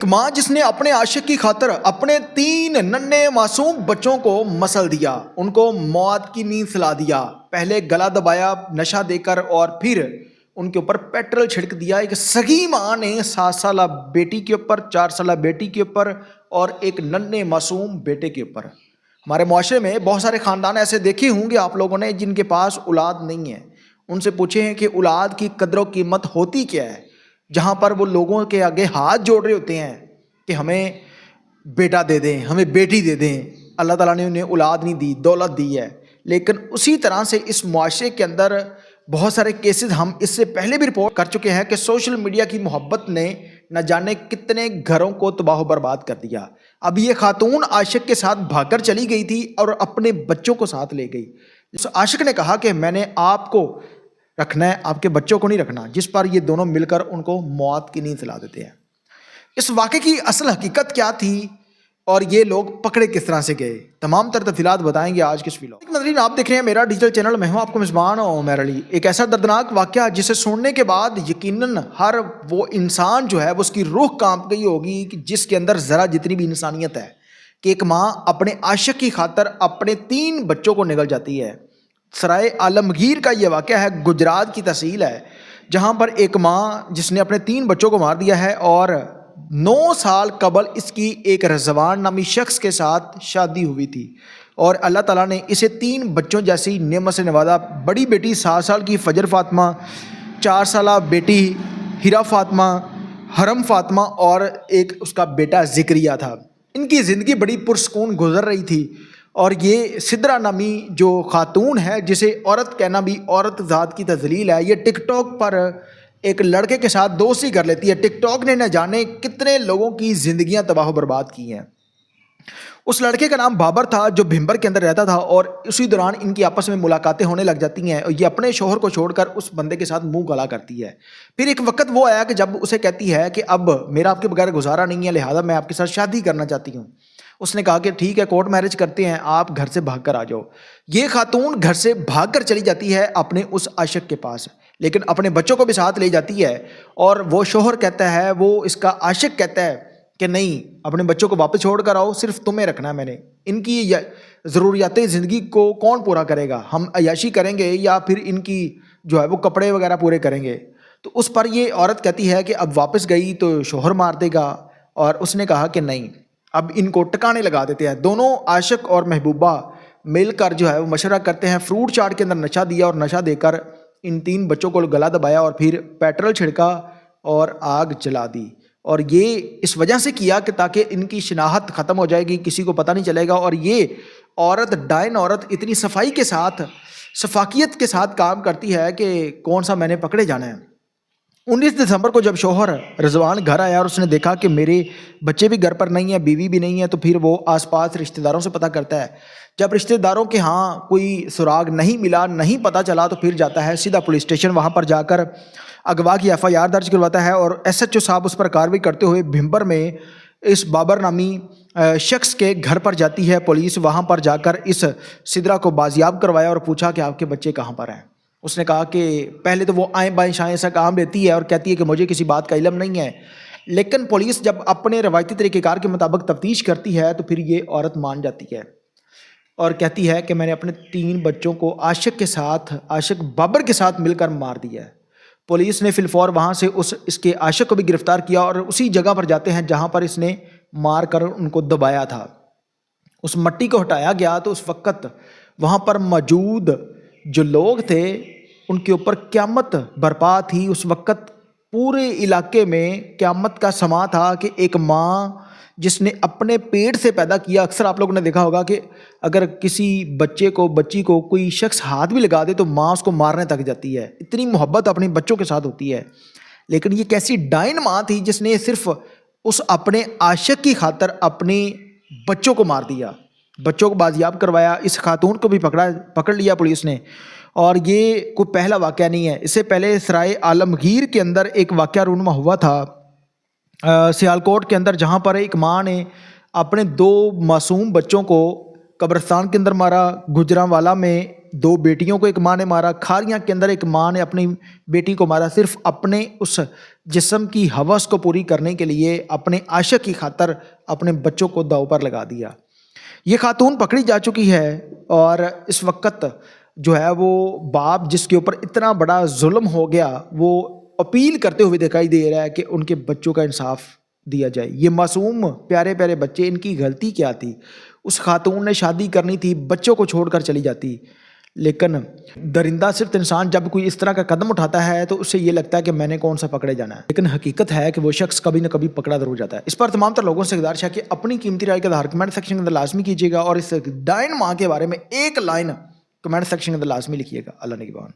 एक माँ जिसने अपने आशिक की खातिर अपने 3 नन्हे मासूम बच्चों को मसल दिया, उनको मौत की नींद सुला दिया। पहले गला दबाया नशा देकर और फिर उनके ऊपर पेट्रोल छिड़क दिया। एक सगी माँ ने 7 साल बेटी के ऊपर, 4 साल बेटी के ऊपर और एक नन्हे मासूम बेटे के ऊपर। हमारे मुआशरे में बहुत सारे ख़ानदान ऐसे देखे होंगे आप लोगों ने जिनके पास औलाद नहीं है। उनसे पूछे हैं कि औलाद की कदर कीमत होती क्या है, जहाँ पर वो लोगों के आगे हाथ जोड़ रहे होते हैं कि हमें बेटा दे दें, हमें बेटी दे दें। अल्लाह ताला ने उन्हें औलाद नहीं दी, दौलत दी है। लेकिन उसी तरह से इस मुआशरे के अंदर बहुत सारे केसेस हम इससे पहले भी रिपोर्ट कर चुके हैं कि सोशल मीडिया की मोहब्बत ने न जाने कितने घरों को तबाह बर्बाद कर दिया। अब ये खातून आशिक के साथ भागकर चली गई थी और अपने बच्चों को साथ ले गई। उस आशिक ने कहा कि मैंने आपको रखना है, आपके बच्चों को नहीं रखना, जिस पर ये दोनों मिलकर उनको मौत की नींद सुला देते हैं। इस वाक़े की असल हकीकत क्या थी और ये लोग पकड़े किस तरह से गए, तमाम तर तफसीलात बताएंगे आज के इस वीडियो। नाज़रीन, आप देख रहे हैं मेरा डिजिटल चैनल, मैं हूं आपको मेज़बान उमर अली। एक ऐसा दर्दनाक वाक़या जिसे सुनने के बाद यकीनन हर वो इंसान जो है वो उसकी रूह कांप गई होगी कि जिसके अंदर ज़रा जितनी भी इंसानियत है, कि एक माँ अपने आशिक की खातर अपने 3 बच्चों को निगल जाती है। सराय आलमगीर का ये वाक़या है, गुजरात की तहसील है, जहाँ पर एक माँ जिसने अपने 3 बच्चों को मार दिया है और 9 साल कबल इसकी एक रज़वान नामी शख्स के साथ शादी हुई थी और अल्लाह ताला ने इसे 3 बच्चों जैसी नेमत से नवाजा। बड़ी बेटी 7 साल की फजर फातिमा, 4 साल बेटी हिरा फातिमा, हरम फातिमा और एक उसका बेटा ज़िक्रिया था। इनकी ज़िंदगी बड़ी पुरसकून गुजर रही थी और ये सिद्रा नामी जो खातून है, जिसे औरत कहना भी औरत ज़ात की तज़लील है, ये टिकटॉक पर एक लड़के के साथ दोस्ती कर लेती है। टिकटॉक ने न जाने कितने लोगों की ज़िंदगियां तबाह बर्बाद की हैं। उस लड़के का नाम बाबर था जो भिंबर के अंदर रहता था और उसी दौरान इनकी आपस में मुलाकातें होने लग जाती हैं और ये अपने शोहर को छोड़कर उस बंदे के साथ मुंह गला करती है। फिर एक वक्त वो आया कि जब उसे कहती है कि अब मेरा आपके बगैर गुजारा नहीं है, लिहाजा मैं आपके साथ शादी करना चाहती हूँ। उसने कहा कि ठीक है, कोर्ट मैरिज करते हैं, आप घर से भाग कर आ जाओ। ये खातून घर से भाग कर चली जाती है अपने उस आशिक के पास, लेकिन अपने बच्चों को भी साथ ले जाती है और वो शोहर कहता है, वो इसका आशिक कहता है कि नहीं, अपने बच्चों को वापस छोड़ कर आओ, सिर्फ तुम्हें रखना है मैंने। इनकी ज़रूरियात ज़िंदगी को कौन पूरा करेगा, हम अयाशी करेंगे या फिर इनकी जो है वो कपड़े वगैरह पूरे करेंगे। तो उस पर ये औरत कहती है कि अब वापस गई तो शोहर मार देगा और उसने कहा कि नहीं, अब इनको टकाने लगा देते हैं। दोनों आशिक और महबूबा मिलकर जो है वो मशवरा करते हैं। फ्रूट चाट के अंदर नशा दिया और नशा देकर इन 3 बच्चों को गला दबाया और फिर पेट्रोल छिड़का और आग जला दी। और ये इस वजह से किया कि ताकि इनकी शिनाख्त ख़त्म हो जाएगी, किसी को पता नहीं चलेगा। और ये औरत, डायन औरत, इतनी सफाई के साथ, शफाकियत के साथ काम करती है कि कौन सा मैंने पकड़े जाना है। 19 दिसंबर को जब शोहर रिजवान घर आया और उसने देखा कि मेरे बच्चे भी घर पर नहीं है, बीवी भी नहीं है, तो फिर वो आसपास रिश्तेदारों से पता करता है। जब रिश्तेदारों के यहाँ कोई सुराग नहीं मिला, नहीं पता चला, तो फिर जाता है सीधा पुलिस स्टेशन। वहाँ पर जाकर अगवा की FIR दर्ज करवाता है और SHO साहब उस पर कार्रवाई करते हुए भिंबर में इस बाबर नामी शख्स के घर पर जाती है पुलिस। वहाँ पर जाकर इस सिदरा को बाजियाब करवाया और पूछा कि आपके बच्चे कहाँ पर हैं। उसने कहा कि पहले तो वो आएँ बाएँ शाएँ सा काम लेती है और कहती है कि मुझे किसी बात का इल्म नहीं है, लेकिन पुलिस जब अपने रवायती तरीक़ेकार के मुताबिक तफ्तीश करती है तो फिर ये औरत मान जाती है और कहती है कि मैंने अपने 3 बच्चों को आशिक के साथ, आशिक बाबर के साथ मिलकर मार दिया है। पुलिस ने फिलफौर वहाँ से इसके आशिक को भी गिरफ़्तार किया और उसी जगह पर जाते हैं जहाँ पर इसने मार कर उनको दबाया था। उस मट्टी को हटाया गया तो उस वक़्त वहाँ पर मौजूद जो लोग थे उनके ऊपर क़यामत बरपा थी। उस वक़्त पूरे इलाके में क़यामत का समा था कि एक माँ जिसने अपने पेट से पैदा किया। अक्सर आप लोगों ने देखा होगा कि अगर किसी बच्चे को, बच्ची को कोई शख्स हाथ भी लगा दे तो माँ उसको मारने तक जाती है, इतनी मोहब्बत अपने बच्चों के साथ होती है। लेकिन ये कैसी डायन माँ थी जिसने सिर्फ उस अपने आशिक की खातर अपने बच्चों को मार दिया, बच्चों को बाजियाब करवाया। इस खातून को भी पकड़ लिया पुलिस ने। और ये कोई पहला वाक़या नहीं है, इससे पहले सराय आलमगीर के अंदर एक वाक़या रूनुमा हुआ था सियालकोट के अंदर, जहाँ पर एक माँ ने अपने 2 मासूम बच्चों को कब्रिस्तान के अंदर मारा। गुजरांवाला में دو بیٹیوں کو ایک ماں نے مارا، کھاریاں کے اندر ایک ماں نے اپنی بیٹی کو مارا صرف اپنے اس جسم کی ہوس کو پوری کرنے کے لیے، اپنے عاشق کی خاطر اپنے بچوں کو داؤ پر لگا دیا۔ یہ خاتون پکڑی جا چکی ہے اور اس وقت جو ہے وہ باپ جس کے اوپر اتنا بڑا ظلم ہو گیا وہ اپیل کرتے ہوئے دکھائی دے رہا ہے کہ ان کے بچوں کا انصاف دیا جائے۔ یہ معصوم پیارے پیارے بچے، ان کی غلطی کیا تھی؟ اس خاتون نے شادی کرنی تھی، بچوں کو چھوڑ کر چلی جاتی، لیکن درندہ صرف انسان جب کوئی اس طرح کا قدم اٹھاتا ہے تو اسے یہ لگتا ہے کہ میں نے کون سا پکڑے جانا ہے، لیکن حقیقت ہے کہ وہ شخص کبھی نہ کبھی پکڑا ضرور جاتا ہے۔ اس پر تمام تر لوگوں سے گزارش ہے کہ اپنی قیمتی رائے کا اظہار کمنٹ سیکشن کے اندر لازمی کیجیے گا اور اس ڈائن ماں کے بارے میں ایک لائن کمنٹ سیکشن کے اندر لازمی لکھیے گا۔ اللہ نگہبان۔